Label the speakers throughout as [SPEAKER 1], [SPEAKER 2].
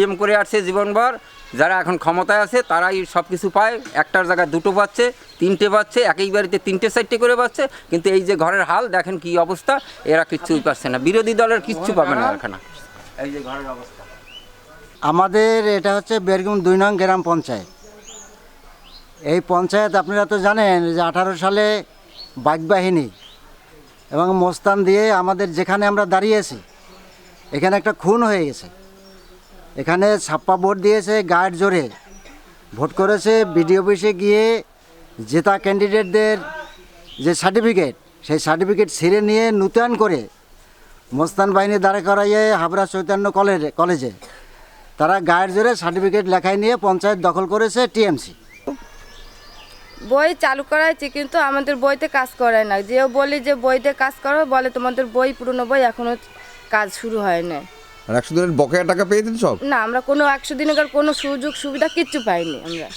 [SPEAKER 1] M করে আসছে জীবনভর, যারা এখন ক্ষমতায় আছে তারাই সব কিছু পায়, একটার জায়গায় দুটো পাচ্ছে, তিনটে পাচ্ছে, একই বাড়িতে তিনটে চারটে করে পাচ্ছে, কিন্তু এই যে ঘরের হাল দেখেন কি অবস্থা, এরা কিচ্ছুই পাচ্ছে না, বিরোধী দলের কিচ্ছু পাবে না এখানে। এই যে ঘরের অবস্থা,
[SPEAKER 2] আমাদের এটা হচ্ছে বেরগুম 2 নং গ্রাম পঞ্চায়েত। এই পঞ্চায়েত আপনারা তো জানেন যে 18 সালে বাঘবাহিনী এবং মোস্তান দিয়ে আমাদের যেখানে আমরা দাঁড়িয়েছি এখানে একটা খুন হয়ে গেছে। এখানে ছাপ্পা ভোট দিয়েছে, গায়ের জোরে ভোট করেছে। বিডিও অফিসে গিয়ে জেতা ক্যান্ডিডেটদের যে সার্টিফিকেট, সেই সার্টিফিকেট ছিঁড়ে নিয়ে নূতন করে মোস্তান বাহিনী দাঁড়া করাইয়ে হাবড়া চৈতন্য কলেজে তারা গায়ের জোরে সার্টিফিকেট লেখায় নিয়ে পঞ্চায়েত দখল করেছে টিএমসি।
[SPEAKER 3] বই চালু করাইছে কিন্তু আমাদের বইতে কাজ করায় না। যেও বলি যে বইতে কাজ করো, বলে তোমাদের বই পুরনো বই, এখনো কাজ শুরু হয় না।
[SPEAKER 4] আর 100 দিনের বকেয়া টাকা পেয়েছেন সব?
[SPEAKER 3] না, আমরা কোনো 100 দিনের কোনো সুযোগ সুবিধা কিচ্ছু পাইনি, আমরা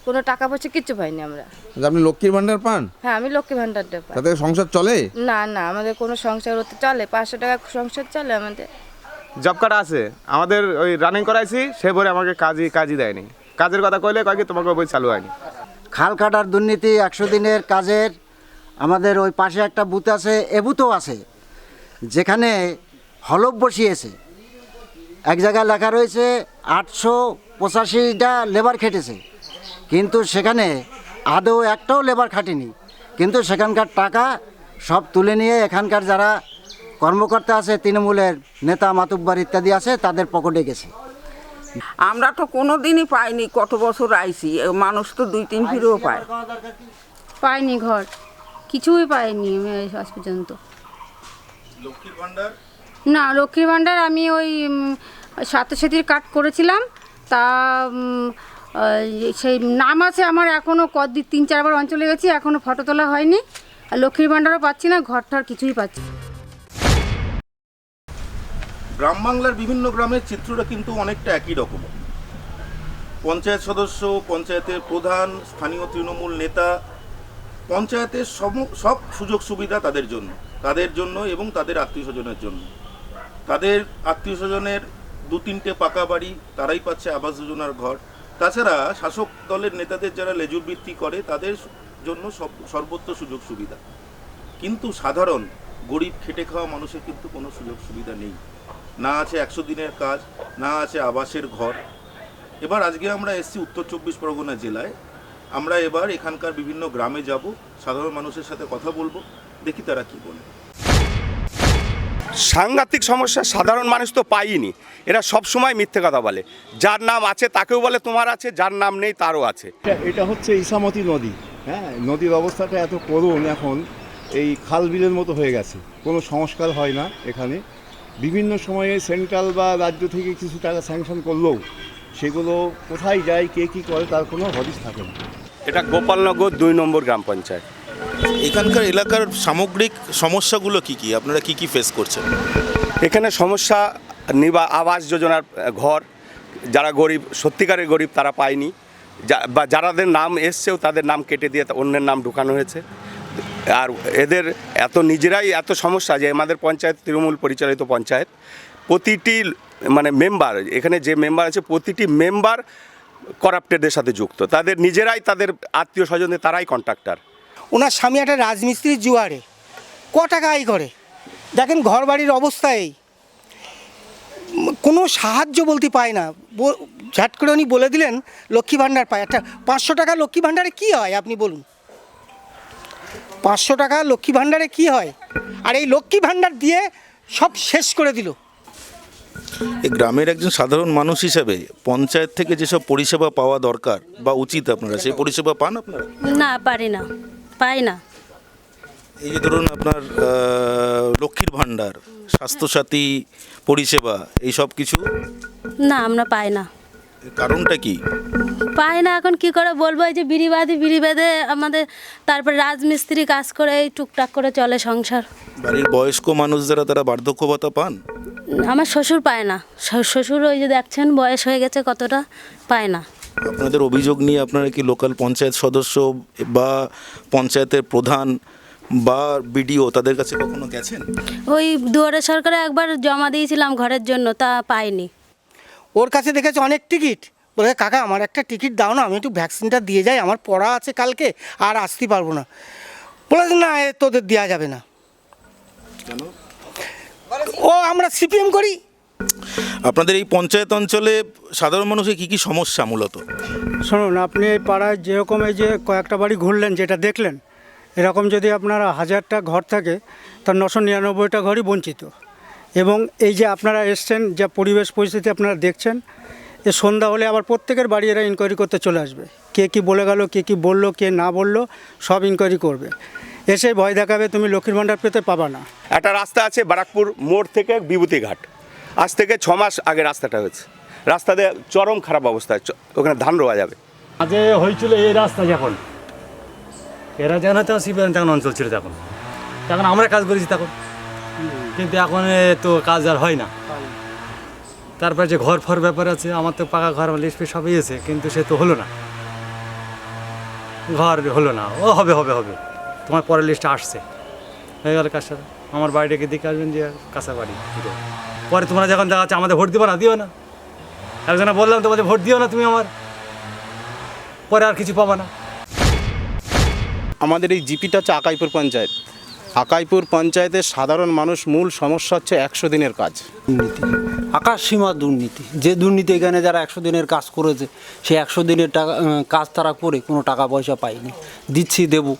[SPEAKER 3] কোনো টাকা পয়সা কিচ্ছু পাইনি আমরা।
[SPEAKER 4] আপনি লক্ষ্মীর ভান্ডার পান?
[SPEAKER 3] হ্যাঁ, আমি লক্ষ্মী ভান্ডারটা পাই।
[SPEAKER 4] তাতে সংসার চলে?
[SPEAKER 3] না না, আমাদের কোনো সংসার হতে চলে, 500 টাকা সংসার চলে আমাদের।
[SPEAKER 5] জব কার্ড আছে আমাদের, ওই রানিং করাইছি, সে ভরে আমাকে কাজই দেয়নি। কাজের কথা কইলে কয় কি তোমাকে বই চালু হয়নি।
[SPEAKER 2] খাল কাটার দুর্নীতি, 100 দিনের কাজের। আমাদের ওই পাশে একটা বুথ আছে, এ বুথও আছে, যেখানে হলফ বসিয়েছে। এক জায়গায় লেখা রয়েছে 885টা লেবার খেটেছে, কিন্তু সেখানে আদৌ একটাও লেবার খাটেনি, কিন্তু সেখানকার টাকা সব তুলে নিয়ে এখানকার যারা কর্মকর্তা আছে, তৃণমূলের নেতা মাতুব্বার ইত্যাদি আছে, তাদের পকেটে গেছে।
[SPEAKER 6] আমরা তো কোনো দিনই পাইনি, কত বছর আইছি, মানুষ তো 2-3 ফিরেও পায়।
[SPEAKER 7] পাইনি, ঘর কিছুই পাইনি আমি আজ পর্যন্ত।
[SPEAKER 8] লক্ষ্মীর ভান্ডার?
[SPEAKER 7] না, লক্ষ্মীর ভান্ডার আমি ওই স্বাস্থ্যসাথীর কার্ড করেছিলাম, তা সেই নাম আছে আমার, এখনও 3-4 বার অঞ্চলে গেছি, এখনও ফটো তোলা হয়নি। আর লক্ষ্মীর ভান্ডারও পাচ্ছি না, ঘরটার কিছুই পাচ্ছি না।
[SPEAKER 8] গ্রাম বাংলার বিভিন্ন গ্রামের চিত্রটা কিন্তু অনেকটা একই রকম। পঞ্চায়েত সদস্য, পঞ্চায়েতের প্রধান, স্থানীয় তৃণমূল নেতা, পঞ্চায়েতের সব সুযোগ সুবিধা তাদের জন্য এবং তাদের আত্মীয় স্বজনের জন্য। তাদের আত্মীয় স্বজনের 2-3টে পাকা বাড়ি, তারাই পাচ্ছে আবাস যোজনার ঘর। তাছাড়া শাসক দলের নেতাদের যারা লেজুর বৃত্তি করে তাদের জন্য সর্বত্র সুযোগ সুবিধা, কিন্তু সাধারণ গরিব খেটে খাওয়া মানুষের কিন্তু কোনো সুযোগ সুবিধা নেই। না আছে 100 দিনের কাজ, না আছে আবাসের ঘর। এবার আজকে আমরা এসছি উত্তর 24 পরগনা জেলায়। আমরা এবার এখানকার বিভিন্ন গ্রামে যাব, সাধারণ মানুষের সাথে কথা বলবো, দেখি তারা কি বলে।
[SPEAKER 9] সাংঘাতিক সমস্যা, সাধারণ মানুষ তো পাইনি। এরা সব সময় মিথ্যে কথা বলে, যার নাম আছে তাকেও বলে তোমার আছে, যার নাম নেই তারও আছে।
[SPEAKER 10] এটা হচ্ছে ইসামতি নদী। হ্যাঁ, নদীর অবস্থাটা এত করুণ, এখন এই খাল বিলের মতো হয়ে গেছে, কোনো সংস্কার হয় না এখানে। বিভিন্ন সময়ে সেন্ট্রাল বা রাজ্য থেকে কিছু টাকা স্যাংশন করলেও সেগুলো কোথায় যায়, কে কী করে, তার কোনো হদিশ থাকে না।
[SPEAKER 9] এটা গোপালনগর 2 নম্বর গ্রাম পঞ্চায়েত।
[SPEAKER 8] এখানকার এলাকার সামগ্রিক সমস্যাগুলো কি কি, আপনারা কি ফেস করছেন?
[SPEAKER 9] এখানে সমস্যা, আবাস যোজনার ঘর, যারা গরিব, সত্যিকারের গরিব, তারা পায়নি, বা যারাদের নাম এসছেও তাদের নাম কেটে দিয়ে অন্যের নাম ঢুকানো হয়েছে। আর এদের নিজেরাই এত সমস্যা যে আমাদের পঞ্চায়েত তৃণমূল পরিচালিত পঞ্চায়েত, প্রতিটি মেম্বার, এখানে যে মেম্বার আছে প্রতিটি মেম্বার করাপ্টেডের সাথে যুক্ত। তাদের নিজেরাই, তাদের আত্মীয় স্বজনদের তারাই কন্ট্রাক্টর।
[SPEAKER 11] ওনার স্বামী একটা রাজমিস্ত্রির জুয়ারে টাকা আয় করে। দেখেন ঘর বাড়ির অবস্থা এই, কোনো সাহায্য বলতে পায় না। ঝাট করে উনি বলে দিলেন লক্ষ্মী ভাণ্ডার পায়। একটা 500 টাকা লক্ষ্মী ভাণ্ডারে কী হয় আপনি বলুন? 500 টাকা লক্ষ্মী ভাণ্ডারে কী হয়? আর এই লক্ষ্মী ভাণ্ডার দিয়ে সব শেষ করে দিল।
[SPEAKER 8] এই গ্রামের একজন সাধারণ মানুষ হিসেবে পঞ্চায়েত থেকে যেসব পরিষেবা পাওয়া দরকার বা উচিত, আপনারা সেই পরিষেবা পান? আপনারা
[SPEAKER 7] না, পাই না।
[SPEAKER 8] এই যে ধরুন আপনার লক্ষ্মীর ভাণ্ডার, স্বাস্থ্যসাথী পরিষেবা, এই সব কিছু
[SPEAKER 7] না, আমরা পাই না।
[SPEAKER 8] কারণটা কি?
[SPEAKER 7] পাই না, এখন কি করে বলবো? এই যে বিড়ি বেঁধে আমাদের, তারপর রাজমিস্ত্রি কাজ করে এই টুকটাক করে চলে সংসার।
[SPEAKER 8] বাড়ির বয়স্ক মানুষ যারা, তারা বার্ধক্য ভাতা পান?
[SPEAKER 7] আমার শ্বশুর পায় না। শ্বশুর ওই যে দেখছেন বয়স হয়ে গেছে, কতটা পায় না।
[SPEAKER 8] আপনাদের অভিযোগ নিয়ে আপনারা কি লোকাল পঞ্চায়েত সদস্য বা পঞ্চায়েতের প্রধান বা বিডিও তাদের কাছে কখনো গেছেন?
[SPEAKER 7] ওই দুয়ারে সরকারে একবার জমা দিয়েছিলাম ঘরের জন্য, তা পাইনি।
[SPEAKER 11] ওর কাছে দেখেছি অনেক টিকিট, বলে কাকা আমার একটা টিকিট দাও না, আমি একটু ভ্যাকসিনটা দিয়ে যাই, আমার পড়া আছে কালকে আর আসতে পারবো না। বলে না তোদের দেওয়া যাবে না। ও আমরা সিপিএম করি।
[SPEAKER 8] আপনাদের এই পঞ্চায়েত অঞ্চলে সাধারণ মানুষের কি কি সমস্যা মূলত?
[SPEAKER 12] শুনুন, আপনি এই পাড়ায় যেরকম এই যে কয়েকটা বাড়ি ঘুরলেন, যেটা দেখলেন, এরকম যদি আপনার 1000টা ঘর থাকে তার 999টা ঘরই বঞ্চিত। এবং এই যে আপনারা এসছেন, যা পরিবেশ পরিস্থিতি আপনারা দেখছেন, এ সন্ধ্যা হলে আবার প্রত্যেকের বাড়ি এরা ইনকোয়ারি করতে চলে আসবে। কে কি বলে গেল, কে কি বললো, কে না বললো, সব ইনকোয়ারি করবে। এসে ভয় দেখাবে তুমি লক্ষ্মীর ভাণ্ডার পেতে পাবা না।
[SPEAKER 9] একটা রাস্তা আছে বারাকপুর মোড় থেকে বিভূতিঘাট, আজ থেকে 6 মাস আগে রাস্তাটা হয়েছে। রাস্তাতে চরম খারাপ অবস্থা, ওখানে ধান রোয়া যাবে।
[SPEAKER 12] আগে হয়েছিল এই রাস্তা, যখন এরা যেন তখন সিপিএম তখন অঞ্চল ছিল, তখন তখন আমরা কাজ করেছি তখন, কিন্তু এখন তো কাজ আর হয় না। তারপরে যে ঘর ফর ব্যাপার আছে, আমার তো পাকা ঘর লিস্ট সবই আছে, কিন্তু সে তো হলো না, ঘর হলো না। ও হবে হবে হবে, তোমার পরের লিস্টে আসছে, হয়ে গেল কাজটা। আমার বাড়িটাকে দিকে আসবেন যে কাঁচা বাড়ি, পরে তোমরা যখন দেখা যাচ্ছে আমাদের ভোট দিও না, দিও না। একজনে বললাম তোমাদের ভোট দিও না তুমি আমার, পরে আর কিছু পাবা না।
[SPEAKER 5] আমাদের এই জিপিটা হচ্ছে আকাইপুর পঞ্চায়েত। আকাইপুর পঞ্চায়েতের সাধারণ মানুষ মূল সমস্যা হচ্ছে 100 দিনের কাজ।
[SPEAKER 12] দুর্নীতি, আকাশ সীমা দুর্নীতি। যে দুর্নীতি এখানে যারা 100 দিনের কাজ করেছে, সেই 100 দিনের টাকা কাজ তারা করে কোনো টাকা পয়সা পায়নি। দিচ্ছি দেবো,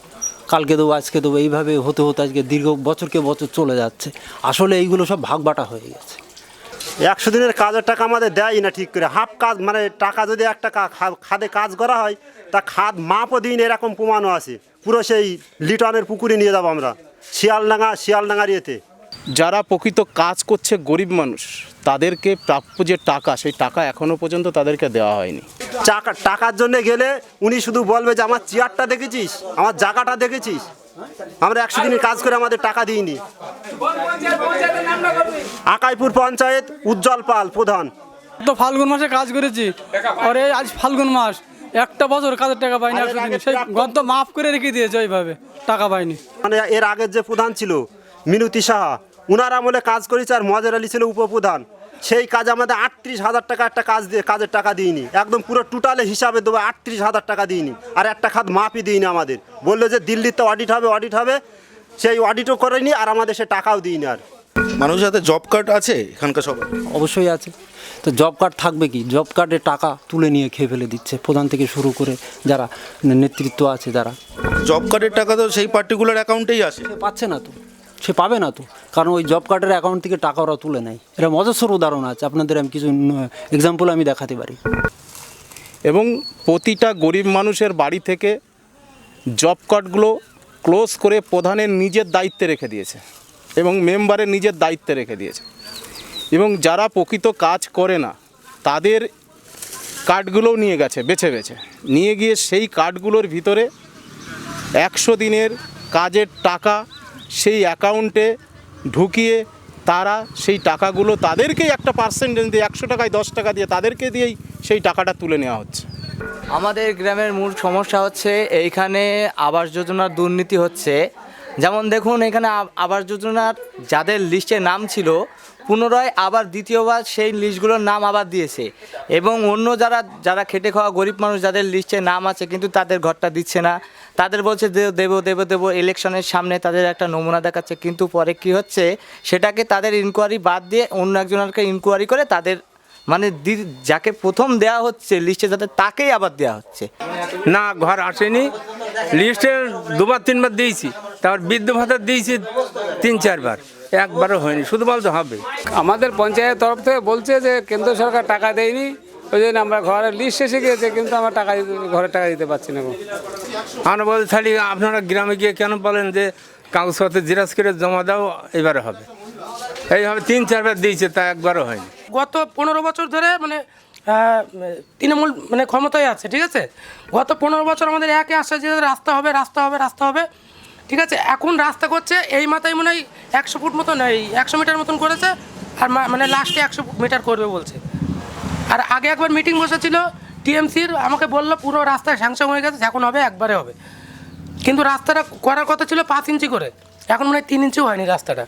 [SPEAKER 12] কালকে দেবো, আজকে দেবো, এইভাবে হতে হতে আজকে দীর্ঘ বছরকে বছর চলে যাচ্ছে। আসলে এইগুলো সব ভাগবাটা হয়ে গেছে।
[SPEAKER 13] 100 দিনের কাজের টাকা আমাদের দেয় না ঠিক করে। হাফ কাজ, মানে টাকা যদি একটা খাদে কাজ করা হয়, তা খাদ মাপও দিন, এরকম প্রমাণও আছে। পুরো সেই লিটনের পুকুরে নিয়ে যাবো আমরা, শিয়ালডাঙ্গার ইয়েতে।
[SPEAKER 5] যারা প্রকৃত কাজ করছে গরিব মানুষ, তাদেরকে প্রাপ্য যে টাকা, সেই টাকা এখনও পর্যন্ত তাদেরকে দেওয়া হয়নি।
[SPEAKER 13] টাকার জন্য গেলে উনি শুধু বলবে যে আমার চেয়ারটা দেখেছিস, আমার জায়গাটা দেখেছিস। আমরা 100 দিনের কাজ করে আমাদের টাকা দিইনি। আকাইপুর পঞ্চায়েত উজ্জ্বল পাল প্রধান।
[SPEAKER 12] তো ফাল্গুন মাসে কাজ করেছি, আর আজ ফাল্গুন মাস, একটা বছর কাজের টাকা পাইনি। 100 দিন সেই গন্ত মাফ করে রেখে দিয়েছে, ওইভাবে টাকা পাইনি।
[SPEAKER 13] মানে এর আগের যে প্রধান ছিল মিনতি সাহা, উনার আমলে কাজ করেছে, আর মজর আলী ছিল উপপ্রধান। সেই কাজ আমাদের 38,000 টাকা একটা কাজের টাকা দিইনি। একদম পুরো টোটালে হিসাবে দেবো 38,000 টাকা দিইনি, আর একটা খাত মাপই দিইনি আমাদের। বললো যে দিল্লিতে অডিট হবে, সেই অডিটও করেনি, আর আমাদের সে টাকাও দিইনি। আর
[SPEAKER 8] মানুষের হাতে জব কার্ড আছে এখানকার সবাই?
[SPEAKER 12] অবশ্যই আছে। তো জব কার্ড থাকবে কি? জব কার্ডের টাকা তুলে নিয়ে খেয়ে ফেলে দিচ্ছে, প্রধান থেকে শুরু করে যারা নেতৃত্ব আছে তারা।
[SPEAKER 8] জব কার্ডের টাকা তো সেই পার্টিকুলার অ্যাকাউন্টেই আসে,
[SPEAKER 12] সে পাচ্ছে না তো, সে পাবে না তো, কারণ ওই জব কার্ডের অ্যাকাউন্ট থেকে টাকা ওরা তুলে নেয়। এটা মজস্বর উদাহরণ আছে, আপনাদের আমি কিছু এক্সাম্পল আমি দেখাতে পারি।
[SPEAKER 5] এবং প্রতিটা গরিব মানুষের বাড়ি থেকে জব কার্ডগুলো ক্লোজ করে প্রধানের নিজের দায়িত্বে রেখে দিয়েছে এবং মেম্বারের নিজের দায়িত্বে রেখে দিয়েছে। এবং যারা প্রকৃত কাজ করে না, তাদের কার্ডগুলোও নিয়ে গেছে বেছে বেছে, নিয়ে গিয়ে সেই কার্ডগুলোর ভিতরে 100 দিনের কাজের টাকা সেই অ্যাকাউন্টে ঢুকিয়ে তারা সেই টাকাগুলো তাদেরকেই একটা পার্সেন্টেজ দিয়ে, 100 টাকায় 10 টাকা দিয়ে তাদেরকে দিয়েই সেই টাকাটা তুলে নেওয়া হচ্ছে।
[SPEAKER 14] আমাদের গ্রামের মূল সমস্যা হচ্ছে এইখানে আবাস যোজনার দুর্নীতি হচ্ছে। যেমন দেখুন, এখানে আবাস যোজনার যাদের লিস্টে নাম ছিল, পুনরায় আবার দ্বিতীয়বার সেই লিস্টগুলোর নাম আবার দিয়েছে। এবং অন্য যারা খেটে খাওয়া গরিব মানুষ যাদের লিস্টে নাম আছে, কিন্তু তাদের ঘরটা দিচ্ছে না। তাদের বলছে দেবো, ইলেকশনের সামনে তাদের একটা নমুনা দেখাচ্ছে, কিন্তু পরে কি হচ্ছে, সেটাকে তাদের ইনকোয়ারি বাদ দিয়ে অন্য একজনকে ইনকোয়ারি করে তাদের মানে যাকে প্রথম দেওয়া হচ্ছে লিস্টে, যাদের তাকেই আবার দেওয়া হচ্ছে।
[SPEAKER 15] না, ঘর আসেনি, লিস্টে 2-3 বার দিয়েছি, তারপর বৃদ্ধ ভাতা দিয়েছি 3-4 বার, একবারও হয়নি। শুধু বলতে হবে আমাদের পঞ্চায়েতের তরফ থেকে বলছে যে কেন্দ্র সরকার টাকা দেয়নি, ওই জন্য আমরা ঘরের লিস্ট এসে গিয়েছে, কিন্তু আমরা ঘরের টাকা দিতে পারছি না। আমরা বলছি তাহলে আপনারা গ্রামে গিয়ে কেন বলেন যে কাগজপত্র জেরক্স করে জমা দাও, এবারে হবে। এইভাবে 3-4 বার দিয়েছে, তা একবারও হয়নি।
[SPEAKER 16] গত 15 বছর ধরে মানে তৃণমূল মানে ক্ষমতায় আছে, ঠিক আছে। গত 15 বছর আমাদের একে আসছে যে রাস্তা হবে, ঠিক আছে। এখন রাস্তা করছে এই মাথায় মনে হয় 100 ফুট মতো নেই, 100 মিটার মতন করেছে, আর মানে লাস্টে 100 মিটার করবে বলছে। আর আগে একবার মিটিং বসেছিল টিএমসির, আমাকে বললো পুরো রাস্তা স্যাংশন হয়ে গেছে, এখন হবে, একবারে হবে। কিন্তু রাস্তাটা করার কথা ছিল 5 ইঞ্চি করে, এখন মনে হয় 3 ইঞ্চিও হয়নি রাস্তাটা।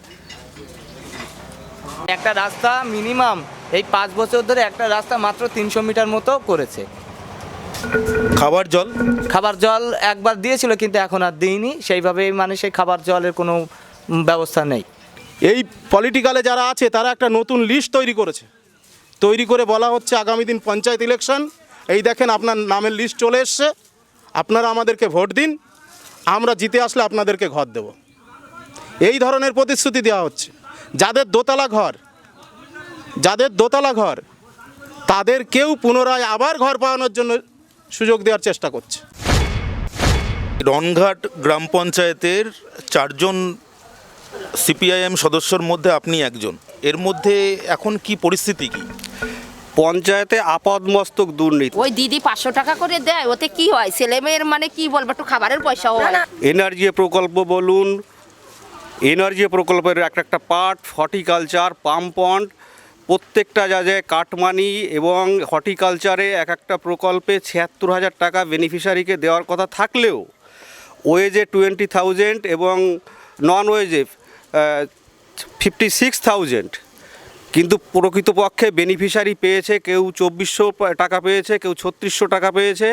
[SPEAKER 14] একটা রাস্তা মিনিমাম এই 5 বছর ধরে একটা রাস্তা মাত্র 300 মিটার মতো করেছে।
[SPEAKER 8] খাবার জল
[SPEAKER 14] খাবার জল একবার দিয়েছিল, কিন্তু এখন আর দিইনি সেইভাবে, মানে সেই খাবার জলের কোনো ব্যবস্থা নেই।
[SPEAKER 5] এই পলিটিক্যালে যারা আছে তারা একটা নতুন লিস্ট তৈরি করেছে, তৈরি করে বলা হচ্ছে আগামী দিন পঞ্চায়েত ইলেকশন, এই দেখেন আপনার নামের লিস্ট চলে এসছে, আপনারা আমাদেরকে ভোট দিন, আমরা জিতে আসলে আপনাদেরকে ঘর দেব। এই ধরনের প্রতিশ্রুতি দেওয়া হচ্ছে। যাদের দোতলা ঘর তাদের কেউ পুনরায় আবার ঘর পাওয়ানোর জন্য সুযোগ দেওয়ার চেষ্টা করছে।
[SPEAKER 8] রনঘাট গ্রাম পঞ্চায়েতের 4 জন সিপিআইএম সদস্যর মধ্যে আপনি একজন, এর মধ্যে এখন কি পরিস্থিতি কি?
[SPEAKER 13] পঞ্চায়েতে আপাদমস্তক দুর্নীতি।
[SPEAKER 17] ওই দিদি 500 টাকা করে দেয়, ওতে কি হয়? ছেলে মেয়ের মানে কি বলবো, একটু খাবারের পয়সাও হয় না।
[SPEAKER 13] এনআরজি প্রকল্প বলুন, এনআরজি প্রকল্পের একটা পার্ট, হর্টিকালচার, পাম্প পন্ড, প্রত্যেকটা জায়গায় কাটমানি এবং হর্টিকালচারে একটা প্রকল্পে 76,000 টাকা বেনিফিশিয়ারিকে দেওয়ার কথা থাকলেও ওয়েজে 20,000 এবং নন ওয়েজে 56,000, কিন্তু প্রকৃতপক্ষে বেনিফিশিয়ারি পেয়েছে কেউ 2400 টাকা পেয়েছে, কেউ 3600 টাকা পেয়েছে।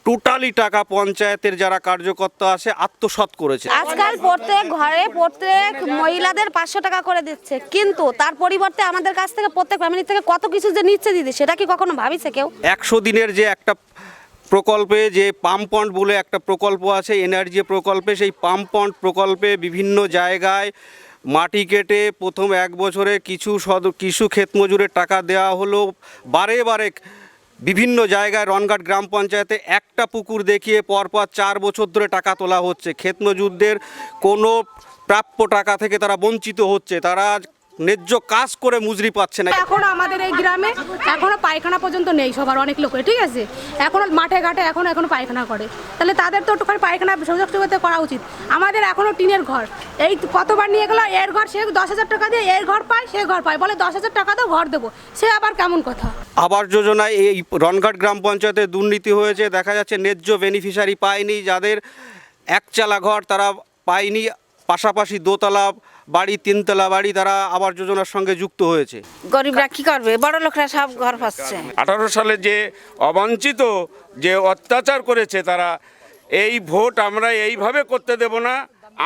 [SPEAKER 13] টোটালি টাকা পঞ্চায়েতের যারা কার্যকর্তা আছে আত্মসাৎ করেছে।
[SPEAKER 7] আজকাল প্রত্যেক ঘরে প্রত্যেক মহিলাদের 500 টাকা করে দিচ্ছে, কিন্তু তার পরিবর্তে আমাদের কাছ থেকে প্রত্যেক ফ্যামিলি থেকে কত কিছু যে নিচ্ছে দিদি, সেটা কি কখনো ভাবিছে কেউ?
[SPEAKER 13] 100 দিনের যে একটা প্রকল্পে যে পাম্প পন্ড বলে একটা প্রকল্প আছে এনআরজি প্রকল্পে, সেই পাম্প পন্ড প্রকল্পে বিভিন্ন জায়গায় মাটি কেটে প্রথম 1 বছরে কিছু ক্ষেত মজুরের টাকা দেওয়া হলো। বারে বারে বিভিন্ন জায়গায় রনঘাট গ্রাম পঞ্চায়েতে একটা পুকুর দেখিয়ে পরপর 4 বছর ধরে টাকা তোলা হচ্ছে। ক্ষেত মজুরদের কোনো প্রাপ্য টাকা থেকে তারা বঞ্চিত হচ্ছে, তারা ন্যায্য কাজ করে মজুরি পাচ্ছে না।
[SPEAKER 18] এখন আমাদের এই গ্রামে এখনো পায়খানা পর্যন্ত নেই সবার, অনেক লোকের, ঠিক আছে? এখনো মাঠে ঘাটে এখনো পায়খানা করে, তাহলে তাদের তো একটুখানি পায়খানা সুযোগ সুবিধা করা উচিত। আমাদের এখনো টিনের ঘর, এই কতবার নিয়ে গেল এর ঘর, সে 10,000 টাকা দিয়ে এর ঘর পায়, সে ঘর পায়, বলে 10,000 টাকা দিয়ে ঘর দেবো, সে আবার কেমন কথা?
[SPEAKER 13] আবাস যোজনায় এই রনঘাট গ্রাম পঞ্চায়েতে দুর্নীতি হয়েছে, দেখা যাচ্ছে ন্যায্য বেনিফিশিয়ারি পায়নি, যাদের একচালা ঘর তারা পায়নি, পাশাপাশি দোতলা বাড়ি 3তলা বাড়ি তারা আবাস যোজনার সঙ্গে যুক্ত হয়েছে।
[SPEAKER 17] গরিবরা কি করবে? বড় লোকরা সব ঘর পাচ্ছে।
[SPEAKER 15] 18 সালে যে অবাঞ্ছিত যে অত্যাচার করেছে তারা, এই ভোট আমরা এইভাবে করতে দেব না।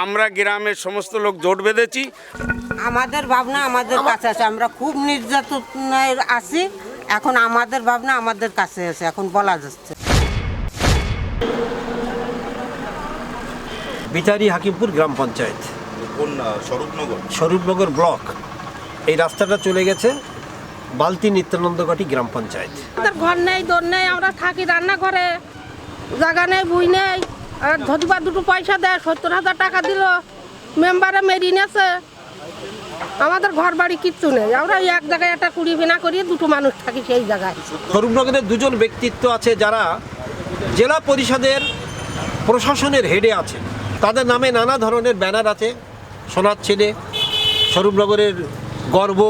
[SPEAKER 15] আমরা গ্রামের সমস্ত লোক জোট বেঁধেছি।
[SPEAKER 6] আমাদের ভাবনা আমাদের কাছে আছে, আমরা খুব নির্যাতনায় আছি, এখন আমাদের ভাবনা আমাদের কাছে আছে, এখন বলা যাচ্ছে।
[SPEAKER 19] বিতারি হাকিমপুর গ্রাম পঞ্চায়েত,
[SPEAKER 8] কোন স্বরূপনগর?
[SPEAKER 19] স্বরূপনগর ব্লক। এই রাস্তাটা চলে গেছে বালতি নিত্যানন্দঘাটি গ্রাম পঞ্চায়েত।
[SPEAKER 18] আমাদের ঘর নেই, দোর নেই, আমরা থাকি রান্নাঘরে, জায়গা নেই, বই নেই। আর ধরিবার 2 পয়সা দেয়, 70,000 টাকা দিল, মেম্বারে মেরিয়ে নিয়েছে। আমাদের ঘর বাড়ি কিচ্ছু নেই, আমরা এক জায়গায় একটা কুড়ি বিনা করিয়ে 2 মানুষ থাকি সেই জায়গায়।
[SPEAKER 19] স্বরূপনগরের 2 জন ব্যক্তিত্ব আছে যারা জেলা পরিষদের প্রশাসনের হেডে আছে, তাদের নামে নানা ধরনের ব্যানার আছে, সোনার ছেলে, স্বরূপনগরের গর্ব,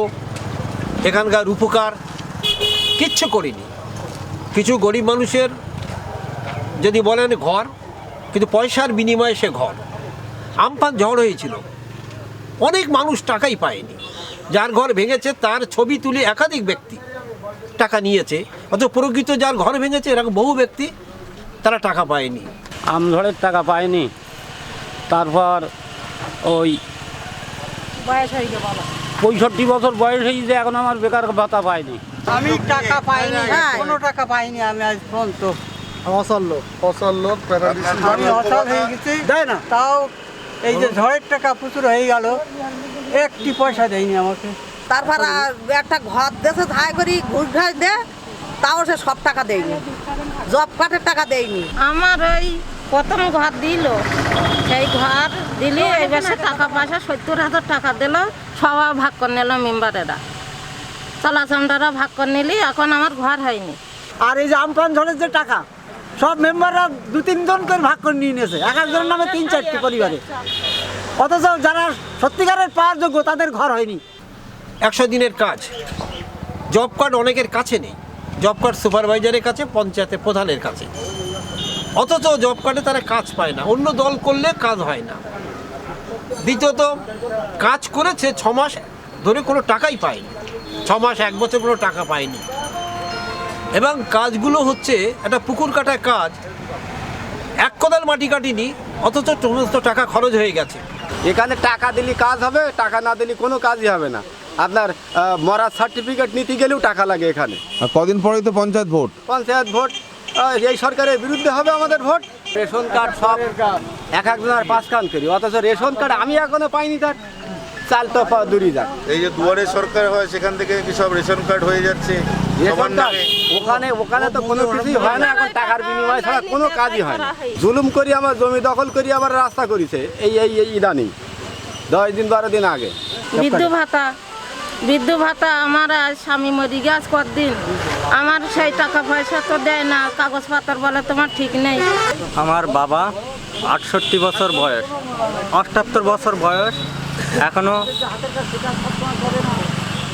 [SPEAKER 19] এখানকার উপকার, কিচ্ছু করিনি। কিছু গরিব মানুষের যদি বলেন ঘর, কিন্তু পয়সার বিনিময়ে সে ঘর। আমফান ঝড় হয়েছিল, অনেক মানুষ টাকাই পায়নি, যার ঘর ভেঙেছে তার ছবি তুলে একাধিক ব্যক্তি টাকা নিয়েছে, অথচ প্রকৃত যার ঘর ভেঙেছে এরকম বহু ব্যক্তি তারা টাকা পায়নি।
[SPEAKER 12] আমঝড়ের টাকা পায়নি, তারপর ওই 65 বছর বয়স হয়েছে, এখন আমার বেকার ভাতা পাইনি।
[SPEAKER 6] আমি টাকা পাইনি, কোনো টাকা পাইনি আমি আজ পর্যন্ত।
[SPEAKER 11] অসল লোক
[SPEAKER 6] আমি অসল হয়ে গেছি, দেয় না তাও। এই যে ঝড়ের টাকা প্রচুর হয়ে গেল, একটি পয়সা দেয়নি আমাকে। তারপর একটা ঘর দেশে ধায় করি ঘুষ ঘাস দে, তাও সে সব টাকা দেয়নি, জব কার্ডের টাকা দেয়নি।
[SPEAKER 17] আমার ওই প্রথম ঘর দিল, সেই ঘর দিলি এই বছর টাকা পয়সা 70,000 টাকা দিল, সবাই ভাগ করে নিল মেম্বারেরা, চলাচলরা ভাগ করে নিলি, এখন আমার ঘর হয়নি।
[SPEAKER 6] আর এই যে আমফান ঝড়ের যে টাকা সব মেম্বাররা 2-3 জন করে ভাগ করে নিয়ে নিয়েছে, এক একজনের নামে 3-4টি পরিবারে, অথচ যারা সত্যিকারের পাওয়ার যোগ্য তাদের ঘর হয়নি।
[SPEAKER 19] 100 দিনের কাজ, জব কার্ড অনেকের কাছে নেই, জব কার্ড সুপারভাইজারের কাছে, পঞ্চায়েতের প্রধানের কাছে, অথচ জব কার্ডে তারা কাজ পায় না, অন্য দল করলে কাজ হয় না। দ্বিতীয়ত কাজ করেছে 6 মাস ধরে কোনো টাকাই পায়নি, 6 মাস 1 বছর কোনো টাকা পায়নি। এবং কাজগুলো হচ্ছে একটা পুকুর কাটার কাজ, 1 কোদাল মাটি কাটিনি, অথচ সমস্ত টাকা খরচ হয়ে গেছে।
[SPEAKER 20] এখানে টাকা দিলে কাজ হবে, টাকা না দিলে কোনো কাজই হবে না। আপনার মরার সার্টিফিকেট নিতে গেলেও টাকা লাগে এখানে।
[SPEAKER 4] আর কদিন পরেই তো পঞ্চায়েত ভোট।
[SPEAKER 20] পঞ্চায়েত ভোট, এই সরকারের বিরুদ্ধে হবে আমাদের ভোট। রেশন কার্ড সব এক একজনের 5 কান করি, অথচ রেশন কার্ড আমি এখনো পাইনি। তার চাল তো দূরই যাক।
[SPEAKER 8] এই যে দুয়ারে সরকার হয় সেখান থেকে কি সব রেশন কার্ড হয়ে যাচ্ছে?
[SPEAKER 20] রেশন কার্ড ওখানে তো কোনো কিছুই হয় না, এখন টাকার বিনিময় ছাড়া কোনো কাজই হয় না। জুলুম করি, আমার জমি দখল করি, আবার রাস্তা করেছে এই ইদানিং 10 দিন 12 দিন আগে।
[SPEAKER 17] বৃদ্ধ ভাতা আমার স্বামী মরি গেছে কতদিন, আমার সেই টাকা পয়সা তো দেয় না, কাগজপত্র বলে তোমার ঠিক নেই।
[SPEAKER 21] আমার বাবা 68 বছর বয়স, 78 বছর বয়স, এখনো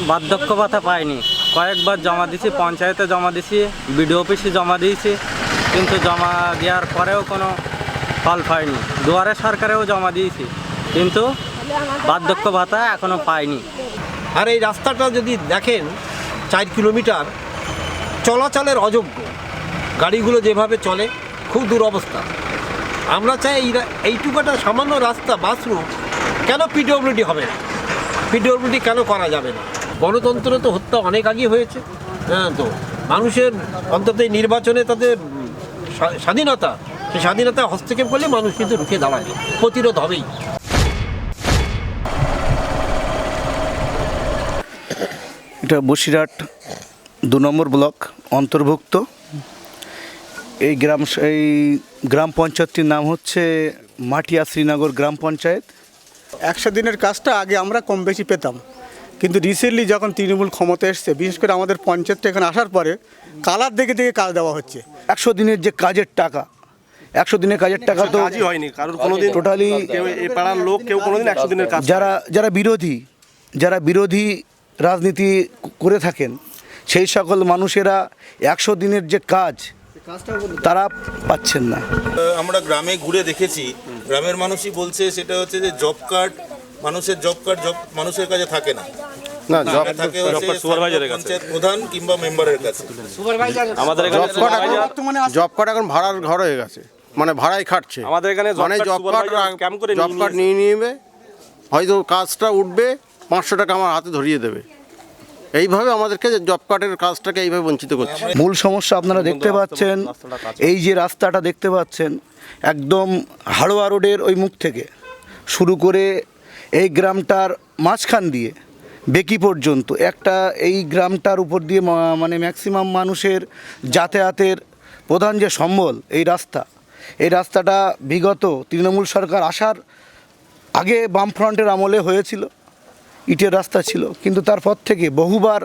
[SPEAKER 21] বার্ধক্য ভাতা পাইনি। কয়েকবার জমা দিছি, পঞ্চায়েতে জমা দিছি, বিডিও অফিসে জমা দিয়েছি, কিন্তু জমা দেওয়ার পরেও কোনো ফল পাইনি। দুয়ারে সরকারেও জমা দিয়েছি, কিন্তু বার্ধক্য ভাতা এখনো পাইনি।
[SPEAKER 19] আর এই রাস্তাটা যদি দেখেন 4 কিলোমিটার চলাচলের অযোগ্য, গাড়িগুলো যেভাবে চলে খুব দুরবস্থা। আমরা চাই এইটুকুটা সামান্য রাস্তা, বাথরুম কেন পিডব্লিউডি হবে না, পিডব্লিউডি কেন করা যাবে না? গণতন্ত্র তো হত্যা অনেক আগে হয়েছে। হ্যাঁ, তো মানুষের অন্তত এই নির্বাচনে তাদের স্বাধীনতা, সেই স্বাধীনতা হস্তক্ষেপ করলে মানুষ কিন্তু রুখে দাঁড়াবে, প্রতিরোধ হবেই।
[SPEAKER 5] এটা বসিরহাট 2 নম্বর ব্লক অন্তর্ভুক্ত। এই গ্রাম পঞ্চায়েতটির নাম হচ্ছে মাটিয়া শ্রীনগর গ্রাম পঞ্চায়েত।
[SPEAKER 11] 100 দিনের কাজটা আগে আমরা কম বেশি পেতাম, কিন্তু রিসেন্টলি যখন তৃণমূল ক্ষমতা এসছে, বিশেষ করে আমাদের পঞ্চায়েতটা এখানে আসার পরে কালার দেখে কাজ দেওয়া হচ্ছে।
[SPEAKER 5] 100 দিনের যে কাজের টাকা, 100 দিনের কাজের টাকা তো
[SPEAKER 13] কাজই হয়নি কারোর কোনোদিন।
[SPEAKER 5] টোটালি
[SPEAKER 13] এই পাড়ার লোক কেউ কোনোদিন 100 দিনের কাজ,
[SPEAKER 5] যারা বিরোধী রাজনীতি করে থাকেন, সেই সকল মানুষেরা 100 দিনের যে কাজ তারা পাচ্ছেন না।
[SPEAKER 8] আমরা গ্রামে ঘুরে দেখেছি, গ্রামের মানুষই বলছে সেটা হচ্ছে যে জব কার্ড, মানুষের জব কার্ড মানুষের কাছে থাকে না, জব থাকে সুপারভাইজারের কাছে, পঞ্চায়েত প্রধান কিংবা মেম্বারের কাছে।
[SPEAKER 13] আমাদের এখানে জব কার্ড এখন ভাড়ার ঘর হয়ে গেছে, মানে ভাড়াই খাটছে। আমাদের এখানে জব কার্ড নিয়ে নিবে, হয়তো কাজটা উঠবে, 500 টাকা আমার হাতে ধরিয়ে দেবে। এইভাবে আমাদেরকে জব কার্ডের কাজটাকে এইভাবে বঞ্চিত করছে।
[SPEAKER 5] মূল সমস্যা আপনারা দেখতে পাচ্ছেন, এই যে রাস্তাটা দেখতে পাচ্ছেন, একদম হাড়োয়া রোডের ওই মুখ থেকে শুরু করে এই গ্রামটার মাঝখান দিয়ে বেকি পর্যন্ত একটা, এই গ্রামটার উপর দিয়ে মানে ম্যাক্সিমাম মানুষের যাতায়াতের প্রধান যে সম্বল এই রাস্তাটা বিগত তৃণমূল সরকার আসার আগে বামফ্রন্টের আমলে হয়েছিল, ইটের রাস্তা ছিল, কিন্তু তারপর থেকে বহুবার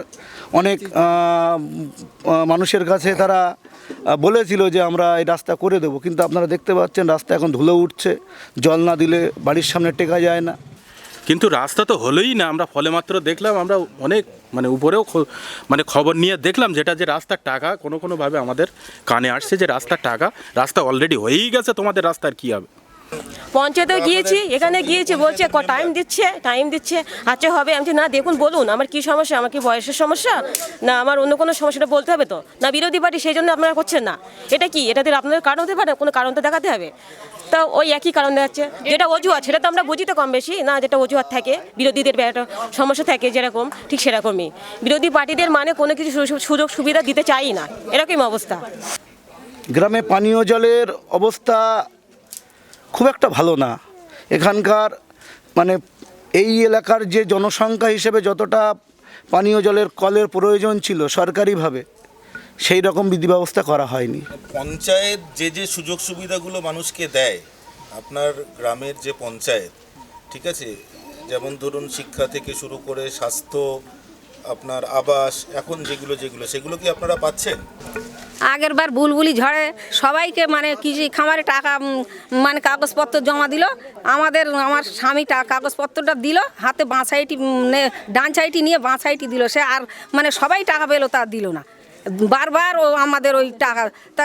[SPEAKER 5] অনেক মানুষের কাছে তারা বলেছিল যে আমরা এই রাস্তা করে দেবো, কিন্তু আপনারা দেখতে পাচ্ছেন রাস্তা এখন ধুলো উঠছে, জল না দিলে বাড়ির সামনে টেকা যায় না। কিন্তু রাস্তা তো হলোই না, আমরা ফলে মাত্র দেখলাম, আমরা অনেক উপরেও খবর নিয়ে দেখলাম যেটা যে রাস্তার টাকা কোনোভাবে আমাদের কানে আসছে যে রাস্তা অলরেডি হয়েই গেছে, তোমাদের রাস্তার কী হবে।
[SPEAKER 22] পঞ্চায়েতে গিয়েছি, এখানে গিয়েছি, বলছে টাইম দিচ্ছে আচ্ছা হবে। আমি না, দেখুন বলুন আমার কি সমস্যা, আমার কি বয়সের সমস্যা না আমার অন্য কোনো সমস্যাটা বলতে হবে তো না, বিরোধী পার্টি সেই জন্য আপনারা করছেন না, এটা কি, এটাতে আপনাদের কারণ হতে পারে, কোনো কারণ তো দেখাতে হবে। তা ওই একই কারণ দেখাচ্ছে, যেটা অজুহাত সেটা তো আমরা বুঝি তো কম বেশি না, যেটা অজুহাত থাকে বিরোধীদের একটা সমস্যা থাকে যেরকম, ঠিক সেরকমই বিরোধী পার্টিদের কোনো কিছু সুযোগ সুবিধা দিতে চাই না, এরকম অবস্থা।
[SPEAKER 5] গ্রামে পানীয় জলের অবস্থা খুব একটা ভালো না। এখানকার এই এলাকার যে জনসংখ্যা হিসেবে যতটা পানীয় জলের কলের প্রয়োজন ছিল সরকারিভাবে, সেই রকম বিধি ব্যবস্থা করা হয়নি।
[SPEAKER 8] পঞ্চায়েত যে সুযোগ সুবিধাগুলো মানুষকে দেয়, আপনার গ্রামের যে পঞ্চায়েত, ঠিক আছে, যেমন ধরুন শিক্ষা থেকে শুরু করে স্বাস্থ্য, আপনার আবাস, এখন যেগুলো সেগুলো কি আপনারা পাচ্ছেন?
[SPEAKER 23] আগের বার বুলবুলি ঝড়ে সবাইকে কৃষি খামারে টাকা কাগজপত্র জমা দিল, আমার স্বামী কাগজপত্রটা দিল হাতে, বাঁ সাইডটি ডান সাইডটি নিয়ে বাঁ সাইডটি দিল, সে আর সবাই টাকা পেলো তা দিল না। বারবার ও আমাদের ওই টাকা তা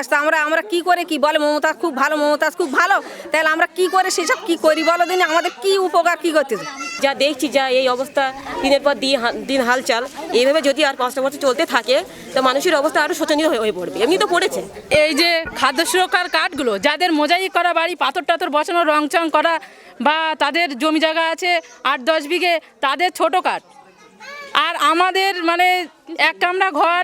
[SPEAKER 23] আমরা কি করে কি বলে মমতাজ খুব ভালো তাহলে আমরা কি করে সেসব কি করি বলো দিন, আমাদের কি উপকার কি করতে
[SPEAKER 22] যা দেখছি যা এই অবস্থা দিনের পর দিন হালচাল এইভাবে যদি আর 5টা বছর চলতে থাকে তো মানুষের অবস্থা আরও শোচনীয় হয়ে পড়বে, এমনি তো পড়েছে।
[SPEAKER 1] এই যে খাদ্য সুরক্ষার কার্ডগুলো যাদের মোজাইক করা বাড়ি, পাথর টাথর বসানো, রংচং করা বা তাদের জমি জায়গা আছে 8-10 বিঘে, তাদের ছোট কার্ড। আর আমাদের মানে এক কামরা ঘর,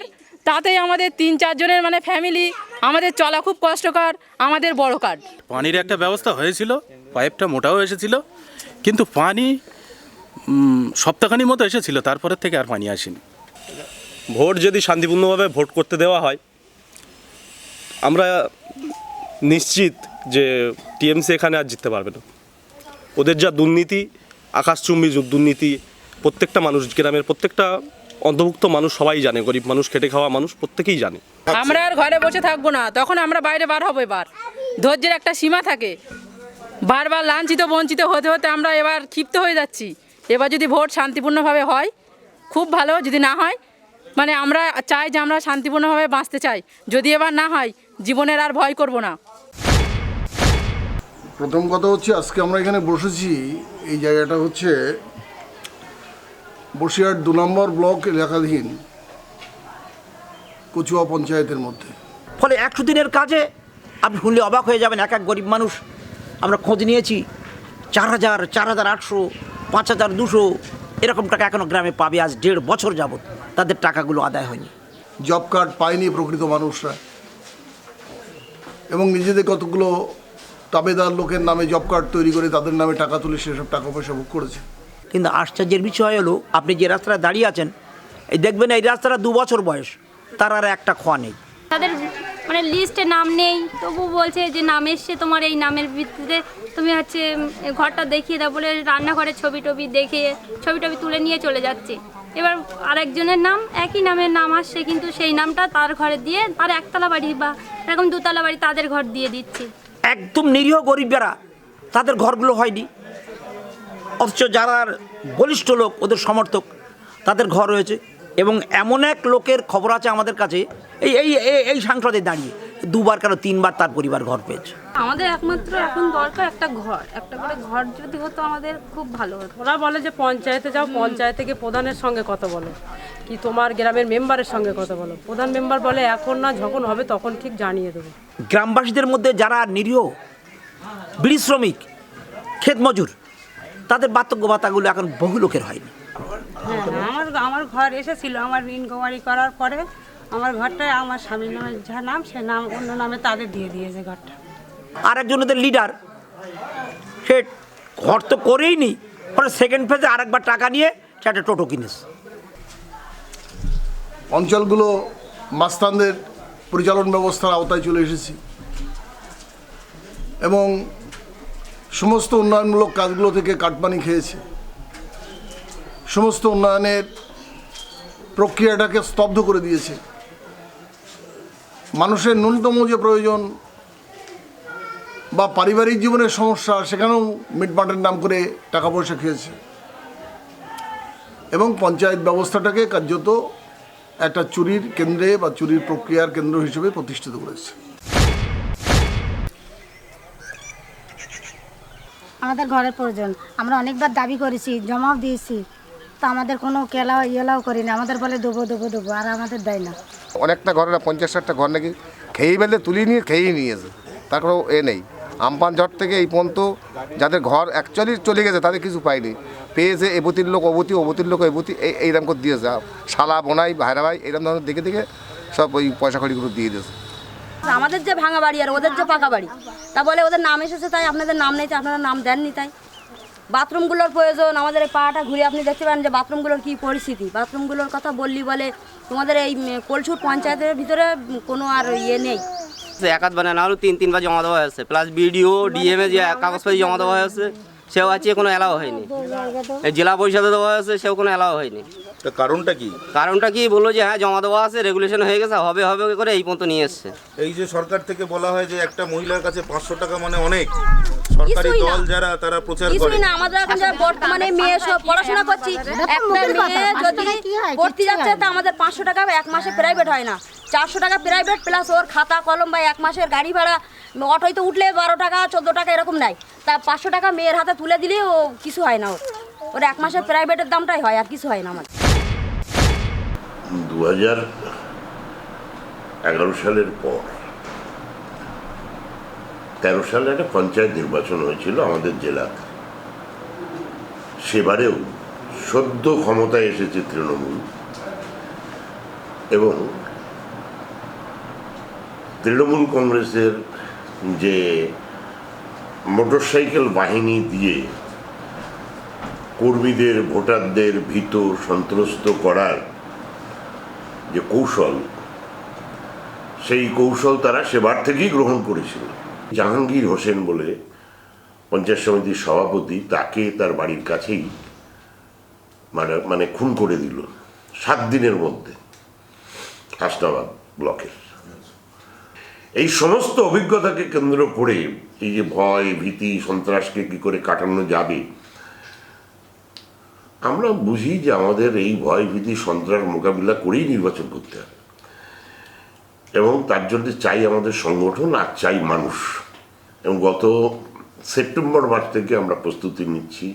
[SPEAKER 1] তাতেই আমাদের 3-4 জনের মানে ফ্যামিলি, আমাদের চলা খুব কষ্টকর, আমাদের বড় কার্ড।
[SPEAKER 5] পানির একটা ব্যবস্থা হয়েছিল, পাইপটা মোটাও এসেছিল, কিন্তু পানি সপ্তাহখানির মতো এসেছিল, তারপরের থেকে আর পানি আসেনি।
[SPEAKER 2] ভোট যদি শান্তিপূর্ণভাবে ভোট করতে দেওয়া হয়, আমরা নিশ্চিত যে টিএমসি এখানে আর জিততে পারবে না। ওদের যা দুর্নীতি, আকাশচুম্বী দুর্নীতি, প্রত্যেকটা মানুষ, গ্রামের প্রত্যেকটা অন্তর্ভুক্ত মানুষ সবাই জানে, গরিব মানুষ, খেটে খাওয়া মানুষ প্রত্যেকেই জানে।
[SPEAKER 1] আমরা আর ঘরে বসে থাকবো না, তখন আমরা বাইরে বার হবো। এবার ধৈর্যের একটা সীমা থাকে, বারবার লাঞ্ছিত বঞ্চিত হতে হতে আমরা এবার ক্ষিপ্ত হয়ে যাচ্ছি। এবার যদি ভোট শান্তিপূর্ণভাবে হয় খুব ভালো, যদি না হয় মানে আমরা চাই যে আমরা শান্তিপূর্ণভাবে বাঁচতে চাই। যদি এবার না হয় জীবনের আর ভয় করব না।
[SPEAKER 3] প্রথম কথা হচ্ছে, আজকে আমরা এখানে বসেছি, এই জায়গাটা হচ্ছে বসিরহাট 2 নম্বর ব্লক এলাকাধীন কচুয়া পঞ্চায়েতের মধ্যে।
[SPEAKER 19] ফলে 100 দিনের কাজে আপনি শুনলে অবাক হয়ে যাবেন। এক গরিব মানুষ, আমরা খোঁজ নিয়েছি, 4000, 4800, 5200 এরকম টাকা এখনো গ্রামে পাবে। আজ 1.5 বছর যাবত তাদের টাকাগুলো আদায় হয়নি।
[SPEAKER 3] জব কার্ড পায়নি প্রকৃত মানুষরা, এবং নিজেদের কতগুলো তাবেদার লোকের নামে জব কার্ড তৈরি করে তাদের নামে টাকা তুলে সেসব টাকা পয়সা ভোগ করেছে।
[SPEAKER 19] কিন্তু আশ্চর্যের বিষয় হলো, আপনি যে রাস্তায় দাঁড়িয়ে আছেন, এই দেখবেন এই রাস্তাটা 2 বছর বয়স, তার আর একটা খোয়া নেই।
[SPEAKER 24] তাদের মানে লিস্টে নাম নেই, তবু বলছে যে নাম এসছে তোমার, এই নামের ভিত্তিতে তুমি হচ্ছে ঘরটা দেখিয়ে দাও বলে রান্নাঘরের ছবি টবি দেখিয়ে ছবি টবি তুলে নিয়ে চলে যাচ্ছে। এবার আরেকজনের নাম, একই নামের নাম আসছে, কিন্তু সেই নামটা তার ঘরে দিয়ে আর একতলা বাড়ি বা এরকম 2তলা বাড়ি তাদের ঘর দিয়ে দিচ্ছে।
[SPEAKER 19] একদম নিরীহ গরিব যারা, তাদের ঘরগুলো হয়নি, অথচ যারা বলিষ্ঠ লোক, ওদের সমর্থক, তাদের ঘর রয়েছে। এবং এমন এক লোকের খবর আছে আমাদের কাছে, এই এই এই সংসদে দাঁড়িয়ে 2বার কেন 3বার তার পরিবার ঘর পেয়েছে।
[SPEAKER 24] আমাদের একমাত্র এখন দরকার একটা ঘর, একটা করে ঘর যদি হতো আমাদের খুব ভালো হতো।
[SPEAKER 16] ওরা বলে যে পঞ্চায়েতে যাও, পঞ্চায়েতে গিয়ে প্রধানের সঙ্গে কথা বলো, কি তোমার গ্রামের মেম্বারের সঙ্গে কথা বলো। প্রধান মেম্বার বলে এখন না, যখন হবে তখন ঠিক জানিয়ে দেবো।
[SPEAKER 19] গ্রামবাসীদের মধ্যে যারা নিরীহ বিড়ি শ্রমিক, ক্ষেত মজুর, তাদের বার্ধক্য ভাতাগুলো এখন বহু লোকের হয়নি।
[SPEAKER 6] আমার ঘর এসেছিল, আমার ইনকোয়ারি করার পরে আমার ঘরটায় আমার স্বামীর নামে যা নাম, সে নাম অন্য নামে তাদের দিয়ে দিয়েছে ঘরটা।
[SPEAKER 19] আর একজন ওদের লিডার, সে ঘর তো করেই নি, পরে সেকেন্ড ফেজে আরেকবার টাকা নিয়ে সে একটা টোটো কিনেছে।
[SPEAKER 3] অঞ্চলগুলো মাস্তানদের পরিচালন ব্যবস্থার আওতায় চলে এসেছি, এবং সমস্ত উন্নয়নমূলক কাজগুলো থেকে কাটমানি খেয়েছে। সমস্ত উন্নয়নের প্রক্রিয়াটাকে স্তব্ধ করে দিয়েছে। মানুষের ন্যূনতম যে প্রয়োজন বা পারিবারিক জীবনের সমস্যা, সেখানেও মিটমাটের নাম করে টাকা পয়সা খেয়েছে, এবং পঞ্চায়েত ব্যবস্থাটাকে কার্যত একটা চুরির কেন্দ্রে বা চুরির প্রক্রিয়ার কেন্দ্র হিসেবে প্রতিষ্ঠিত করেছে।
[SPEAKER 18] আমাদের ঘরের প্রয়োজন, আমরা অনেকবার দাবি করেছি, জমাও দিয়েছি, তা আমাদের কোনো কেলাও ইয়েলাও করিনি। আমাদের বলে দেবো, আর আমাদের দেয় না।
[SPEAKER 25] অনেকটা ঘরের 50-60টা ঘর নাকি খেয়েই বেলে তুলি নিয়ে খেয়েই নিয়েছে, তার কোনো নেই। আমপান ঝড় থেকে এই পর্যন্ত যাদের ঘর অ্যাকচুয়ালি চলে গেছে তাদের কিছু পায়নি, পেয়েছে এবতির লোক অবতি, অবতির লোক এবতি, এইরকম করে দিয়েছে। শালা বোনাই ভাইরা ভাই এইরকম ধরনের দেখে দেখে সব ওই পয়সা কড়িগুলো দিয়ে দিয়েছে।
[SPEAKER 7] আমাদের যে ভাঙা বাড়ি আর ওদের যে পাকা বাড়ি, তা বলে ওদের নাম এসেছে তাই আপনাদের নাম নেই, আপনারা নাম দেননি তাই। বাথরুমগুলোর প্রয়োজন, আমাদের এই পাড়াটা ঘুরে আপনি দেখতে পারেন যে বাথরুমগুলোর কী পরিস্থিতি। বাথরুমগুলোর কথা বললি বলে তোমাদের এই কলসুর পঞ্চায়েতের ভিতরে কোনো আর ইয়ে নেই।
[SPEAKER 14] একাত বানা না হলেও 3-3বার জমা দেওয়া হয়েছে, প্লাস বিডিও ডিএমএ যে কাগজপত্র জমা দেওয়া হয়েছে সেও আছে, কোনো এলাও হয়নি। এই জেলা পরিষদে দেওয়া হয়েছে, সেও কোনো এলাও হয়নি।
[SPEAKER 8] কারণটা কি?
[SPEAKER 14] কারণটা কি বললো যে হ্যাঁ জমা দেওয়া আছে, রেগুলেশন হয়ে গেছে, হবে হবে করে এই পর্যন্ত নিয়ে এসছে।
[SPEAKER 8] এই যে সরকার থেকে বলা হয় যে একটা মহিলার কাছে 500 টাকা মানে অনেক, সরকারি দল যারা তারা প্রচার করে
[SPEAKER 7] না। আমাদের এখন যারা বর্তমানে মেয়ে সব পড়াশোনা করছি, একটা মেয়ে যদি পড়তে যাচ্ছে তা আমাদের 500 টাকা এক মাসে প্রাইভেট হয় না, 400 টাকা প্রাইভেট প্লাস ওর খাতা কলম বা 1 মাসের গাড়ি ভাড়া, অটোয় তো উঠলে 12 টাকা 14 টাকা এরকম নেয়, তা 500 টাকা মেয়ের হাতে তুলে দিলে ও কিছু হয় না, ওর 1 মাসের প্রাইভেটের দামটাই হয়, আর কিছু হয় না আমার।
[SPEAKER 4] 2011 সালের পর 13 সালে একটা পঞ্চায়েত নির্বাচন হয়েছিল আমাদের জেলাতে। সেবারেও সদ্য ক্ষমতায় এসেছে তৃণমূল, এবং তৃণমূল কংগ্রেসের যে মোটরসাইকেল বাহিনী দিয়ে কর্মীদের, ভোটারদের ভীত সন্ত্রস্ত করার যে কৌশল, সেই কৌশল তারা সেবার থেকেই গ্রহণ করেছিল। জাহাঙ্গীর হোসেন বলে পঞ্চায়েত সমিতির সভাপতি, তাকে তার বাড়ির কাছেই মানে খুন করে দিল 7 দিনের মধ্যে হাসনাবাদ ব্লকের। এই সমস্ত অভিজ্ঞতাকে কেন্দ্র করে এই যে ভয়, ভীতি, সন্ত্রাসকে কি করে কাটানো যাবে, আমরা বুঝি যে আমাদের এই ভয়, ভীতি, সন্ত্রাস মোকাবিলা করেই নির্বাচন করতে হবে, এবং তার জন্য চাই আমাদের সংগঠন আর চাই মানুষ। এবং গত সেপ্টেম্বর মাস থেকে আমরা প্রস্তুতি নিচ্ছি,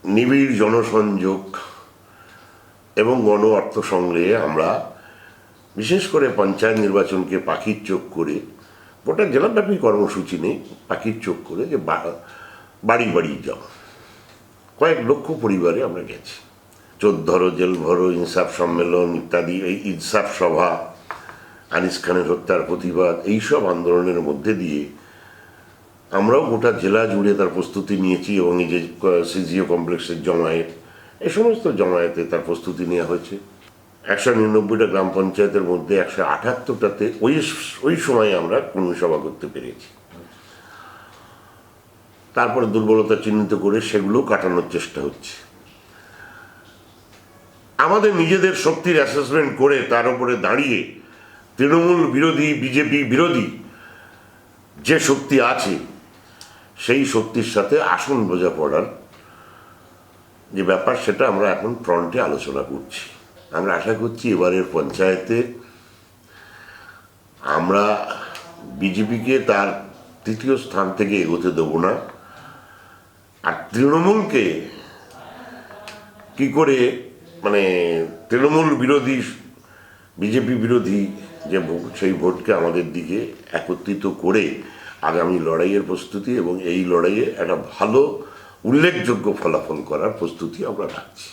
[SPEAKER 4] নিবিড় জনসংযোগ এবং গণ অর্থ সংগ্রহে আমরা বিশেষ করে পঞ্চায়েত নির্বাচনকে পাখির চোখ করে, গোটা জেলাব্যাপী কর্মসূচি নেই, পাখির চোখ করে যে বাড়ি বাড়ি যাও। কয়েক লক্ষ পরিবারে আমরা গেছি। চোর ধরো, জেল ভরো, ইনসাফ সম্মেলন ইত্যাদি, এই ইনসাফ সভা, আনিস খানের হত্যার প্রতিবাদ, এইসব আন্দোলনের মধ্যে দিয়ে আমরাও গোটা জেলা জুড়ে তার প্রস্তুতি নিয়েছি, এবং এই যে সিজিও কমপ্লেক্সের জমায়েত, এই সমস্ত জমায়েতে তার প্রস্তুতি নেওয়া হয়েছে। 199টা গ্রাম পঞ্চায়েতের মধ্যে 178টাতে ওই সময়ে আমরা কর্মী সভা করতে পেরেছি। তারপরে দুর্বলতা চিহ্নিত করে সেগুলো কাটানোর চেষ্টা হচ্ছে। আমাদের নিজেদের শক্তির অ্যাসেসমেন্ট করে তার উপরে দাঁড়িয়ে তৃণমূল বিরোধী, বিজেপি বিরোধী যে শক্তি আছে, সেই শক্তির সাথে আসন বোঝাপড়ার যে ব্যাপার, সেটা আমরা এখন ফ্রন্টে আলোচনা করছি। আমরা আশা করছি এবারের পঞ্চায়েতে আমরা বিজেপিকে তার 3য় স্থান থেকে এগোতে দেব না, আর তৃণমূলকে কি করে মানে তৃণমূল বিরোধী, বিজেপি বিরোধী যে ভোট, সেই ভোটকে আমাদের দিকে একত্রিত করে আগামী লড়াইয়ের প্রস্তুতি, এবং এই লড়াইয়ে একটা ভালো উল্লেখযোগ্য ফলাফল করার প্রস্তুতি আমরা রাখছি।